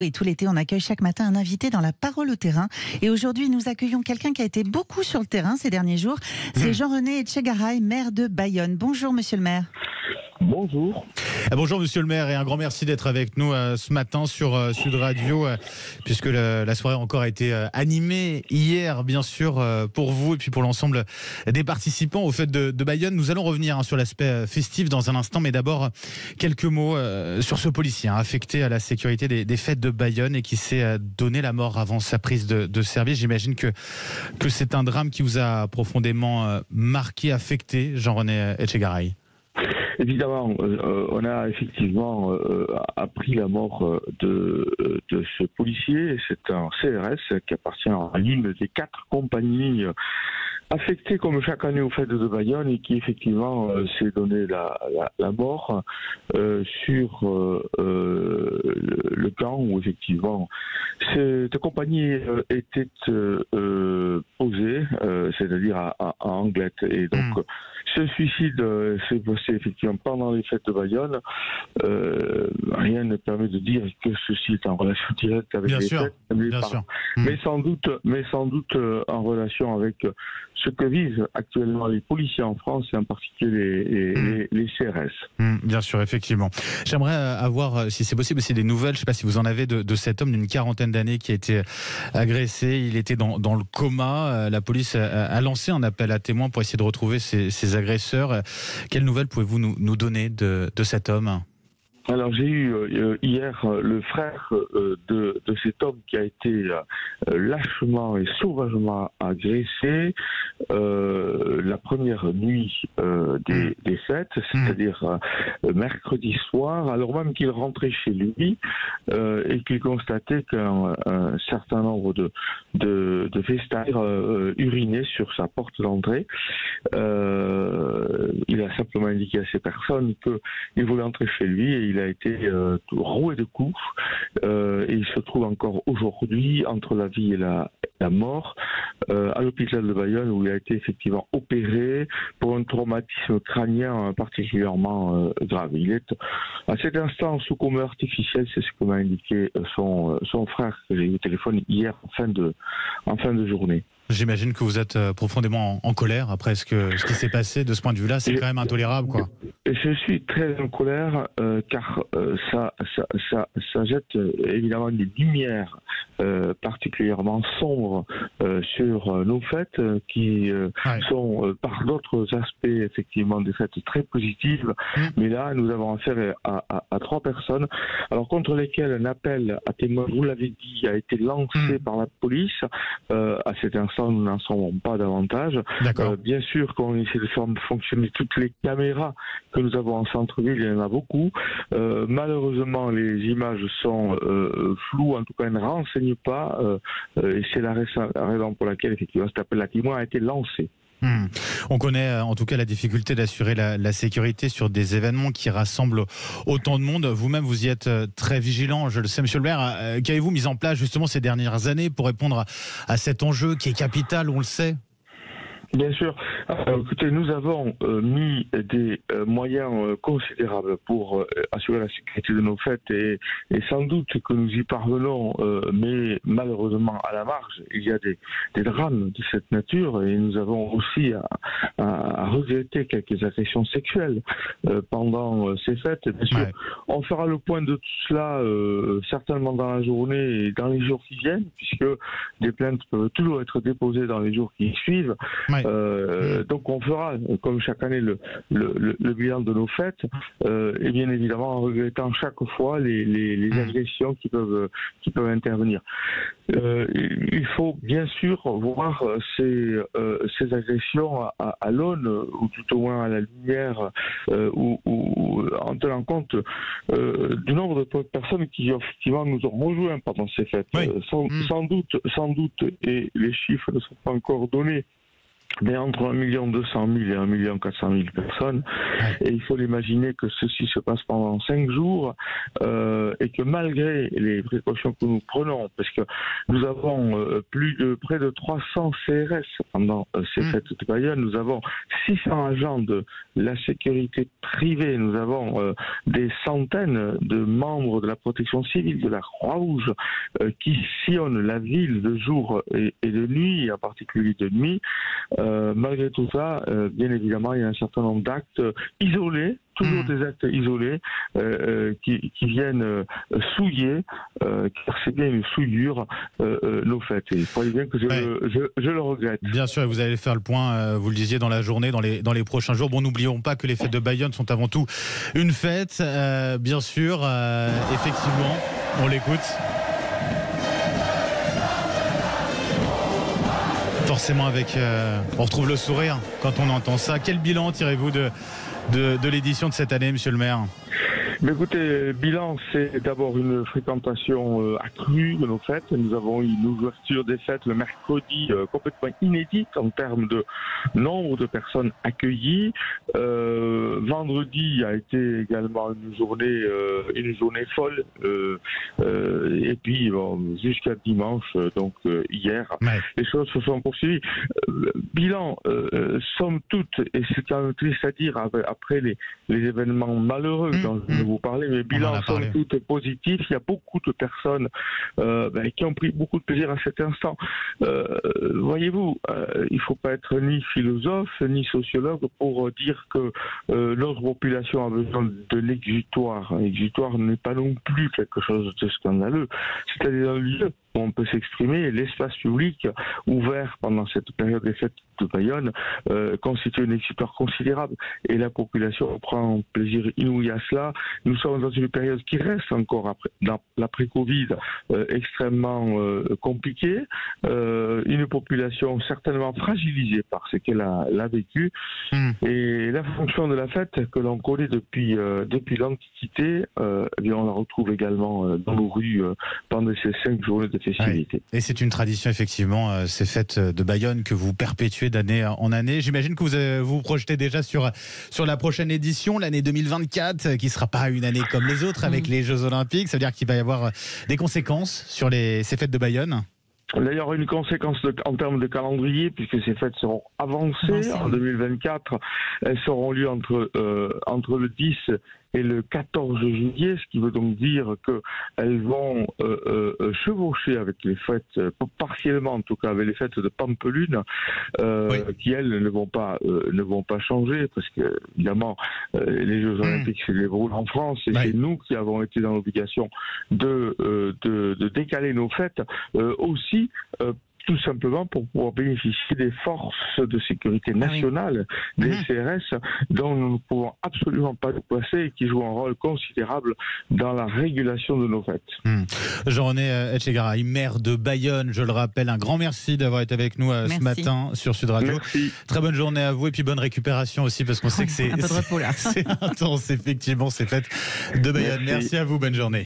Et tout l'été, on accueille chaque matin un invité dans la parole au terrain. Et aujourd'hui, nous accueillons quelqu'un qui a été beaucoup sur le terrain ces derniers jours. C'est Jean-René Etchegaray, maire de Bayonne. Bonjour, monsieur le maire. Bonjour. Bonjour monsieur le maire et un grand merci d'être avec nous ce matin sur Sud Radio puisque la soirée encore a été animée hier bien sûr pour vous et puis pour l'ensemble des participants aux fêtes de Bayonne. Nous allons revenir sur l'aspect festif dans un instant, mais d'abord quelques mots sur ce policier affecté à la sécurité des fêtes de Bayonne et qui s'est donné la mort avant sa prise de service. J'imagine que c'est un drame qui vous a profondément marqué, affecté, Jean-René Etchegaray. Évidemment, on a effectivement appris la mort de ce policier. C'est un CRS qui appartient à l'une des 4 compagnies affectées comme chaque année aux fêtes de Bayonne et qui effectivement s'est donné la mort sur le camp où effectivement cette compagnie était posée, c'est-à-dire à Anglette. Et donc ce suicide s'est passé effectivement pendant les fêtes de Bayonne. Rien ne permet de dire que ceci est en relation directe avec les fêtes, mais sans doute en relation avec ce que visent actuellement les policiers en France et en particulier les CRS. Bien sûr, effectivement. J'aimerais avoir, si c'est possible, aussi des nouvelles. Je ne sais pas si vous en avez de cet homme d'une quarantaine d'années qui a été agressé. Il était dans le coma. La police a lancé un appel à témoins pour essayer de retrouver ses agresseurs. Quelles nouvelles pouvez-vous nous donner de cet homme ? Alors j'ai eu hier le frère de cet homme qui a été lâchement et sauvagement agressé la première nuit des fêtes, c'est-à-dire mercredi soir, alors même qu'il rentrait chez lui et qu'il constatait qu'un certain nombre de vestiaires urinaient sur sa porte d'entrée. Il a simplement indiqué à ces personnes qu'il voulait entrer chez lui et il a été roué de coups et il se trouve encore aujourd'hui entre la vie et la mort à l'hôpital de Bayonne où il a été effectivement opéré pour un traumatisme crânien particulièrement grave. Il est à cet instant sous coma artificiel, c'est ce que m'a indiqué son frère que j'ai eu au téléphone hier en fin de journée. J'imagine que vous êtes profondément en colère après ce qui s'est passé. De ce point de vue-là, c'est quand même intolérable, quoi. Je suis très en colère car ça jette évidemment des lumières particulièrement sombres sur nos fêtes qui sont par d'autres aspects effectivement des fêtes très positives. Mais là, nous avons affaire à 3 personnes alors contre lesquelles un appel à témoins, vous l'avez dit, a été lancé par la police. À cet instant, nous n'en savons pas davantage. Bien sûr qu'on essaie de faire fonctionner toutes les caméras que nous avons en centre-ville, il y en a beaucoup. Malheureusement, les images sont floues, en tout cas elles ne renseignent pas, et c'est la raison pour laquelle effectivement cet appel à témoins a été lancé. On connaît en tout cas la difficulté d'assurer la sécurité sur des événements qui rassemblent autant de monde. Vous-même, vous y êtes très vigilant, je le sais, monsieur le maire. Qu'avez-vous mis en place justement ces dernières années pour répondre à cet enjeu qui est capital, on le sait ? Bien sûr. Écoutez, nous avons mis des moyens considérables pour assurer la sécurité de nos fêtes et sans doute que nous y parvenons, mais malheureusement à la marge, il y a des drames de cette nature et nous avons aussi à regretter quelques agressions sexuelles pendant ces fêtes. Bien sûr, on fera le point de tout cela certainement dans la journée et dans les jours qui viennent, puisque des plaintes peuvent toujours être déposées dans les jours qui suivent. Donc on fera, comme chaque année, le bilan de nos fêtes, et bien évidemment en regrettant chaque fois les agressions qui peuvent intervenir. Il faut bien sûr voir ces agressions à l'aune, ou tout au moins à la lumière, ou en tenant compte du nombre de personnes qui effectivement nous ont rejoints pendant ces fêtes. Sans doute, et les chiffres ne sont pas encore donnés, mais entre 1 200 000 et 1 400 000 personnes. Et il faut l'imaginer que ceci se passe pendant 5 jours et que malgré les précautions que nous prenons, parce que nous avons près de 300 CRS pendant ces fêtes de Bayonne, nous avons 600 agents de la sécurité privée, nous avons des centaines de membres de la protection civile, de la Croix-Rouge, qui sillonnent la ville de jour et de nuit, en particulier de nuit. Malgré tout ça, bien évidemment, il y a un certain nombre d'actes isolés, toujours des actes isolés qui viennent souiller, car c'est bien une souillure, nos fêtes. Et il faut bien que je le regrette. Bien sûr, vous allez faire le point, vous le disiez, dans la journée, dans les prochains jours. Bon, n'oublions pas que les fêtes de Bayonne sont avant tout une fête, bien sûr, effectivement, on l'écoute. Forcément on retrouve le sourire quand on entend ça. Quel bilan tirez-vous de l'édition de cette année, monsieur le maire ? Mais écoutez, bilan, c'est d'abord une fréquentation accrue de nos fêtes. Nous avons eu une ouverture des fêtes le mercredi complètement inédite en termes de nombre de personnes accueillies. Vendredi a été également une journée folle. Et puis jusqu'à dimanche, donc hier, les choses se sont poursuivies. Bilan, somme toute, et c'est quand même triste à dire après les événements malheureux dont je vous parler, mais bilan somme toute positif. Il y a beaucoup de personnes qui ont pris beaucoup de plaisir à cet instant. Voyez-vous, il ne faut pas être ni philosophe ni sociologue pour dire que notre population a besoin de l'exutoire. L'exutoire n'est pas non plus quelque chose de scandaleux. C'est-à-dire un lieu où on peut s'exprimer, l'espace public ouvert pendant cette période des fêtes de Bayonne constitue un exutoire considérable et la population prend un plaisir inouï à cela. Nous sommes dans une période qui reste encore dans l'après-Covid extrêmement compliquée, une population certainement fragilisée par ce qu'elle a vécu et la fonction de la fête que l'on connaît depuis l'Antiquité, on la retrouve également dans nos rues pendant ces 5 journées de festivité. Et c'est une tradition effectivement, ces fêtes de Bayonne que vous perpétuez d'année en année. J'imagine que vous vous projetez déjà sur la prochaine édition, l'année 2024, qui ne sera pas une année comme les autres avec les Jeux Olympiques. Ça veut dire qu'il va y avoir des conséquences sur ces fêtes de Bayonne. Là, il y aura une conséquence en termes de calendrier, puisque ces fêtes seront avancées en 2024. Elles seront lieu entre le 10 et le 14 juillet, ce qui veut donc dire qu'elles vont chevaucher avec les fêtes, partiellement en tout cas avec les fêtes de Pampelune, qui elles ne vont pas changer, parce que évidemment les Jeux Olympiques se déroulent en France et c'est nous qui avons été dans l'obligation de décaler nos fêtes aussi. Tout simplement pour pouvoir bénéficier des forces de sécurité nationale, des CRS, dont nous ne pouvons absolument pas nous passer et qui jouent un rôle considérable dans la régulation de nos fêtes. Jean-René Etchegaray, maire de Bayonne, je le rappelle, un grand merci d'avoir été avec nous ce matin sur Sud Radio. Merci. Très bonne journée à vous et puis bonne récupération aussi, parce qu'on sait que c'est un peu de repos là. C'est intense, effectivement, ces fêtes de Bayonne. Merci à vous, bonne journée.